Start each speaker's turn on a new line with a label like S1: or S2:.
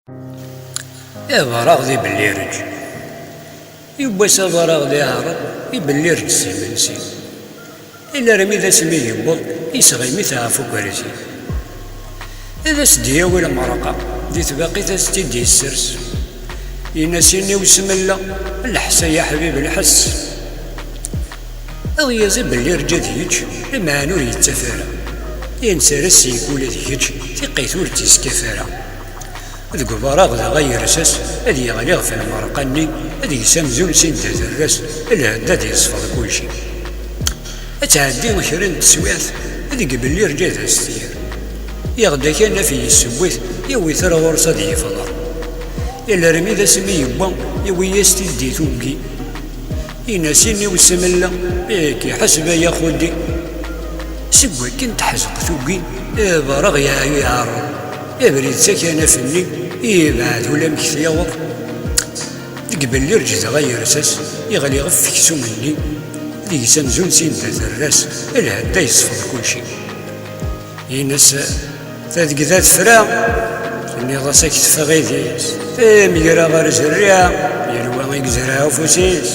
S1: يا براغ ذي بليرج يبوس براغ ذي عرض يبليرج سيمنسي إلا رمي ذا سمي يبوض يسغي مثا فوكرسي إذا سديا ولا مرقة دي تباقي تستي دي السرس ينسيني وسم الله الحسا يا حبيب الحس أو يزي بليرج ذيج لما نور يتفارى ينسى رسي يقول ذيج تقيثور تيسكفارى ذك براغ ذا غير اساس هذي يغليغ في المرقني هذي يسمزون سنت الراس الهداد يصفر كلشي اتعدي وكرن تسويث هذي قبل لي رجعت استير يغدا كان في السويث يوي ثرى ورصة دي فضر إلا رمي ذا سمي يبا يوي يستدي ثوقي يناسيني وسملا بيكي حسب يا خدي سبوي كنت حزق ثوقي براغ يا يعرض يبريد سكنة فني يبعد ولا مكثي يوض قبل لي رجت غير اساس يغلي غفك سمني ذي سمزون سين الراس الهدا يصفر كلشي ينس تذق ذات فرا اني غاسك تفغيديس ميرا غير زريا يلوى يقزرها وفوسيس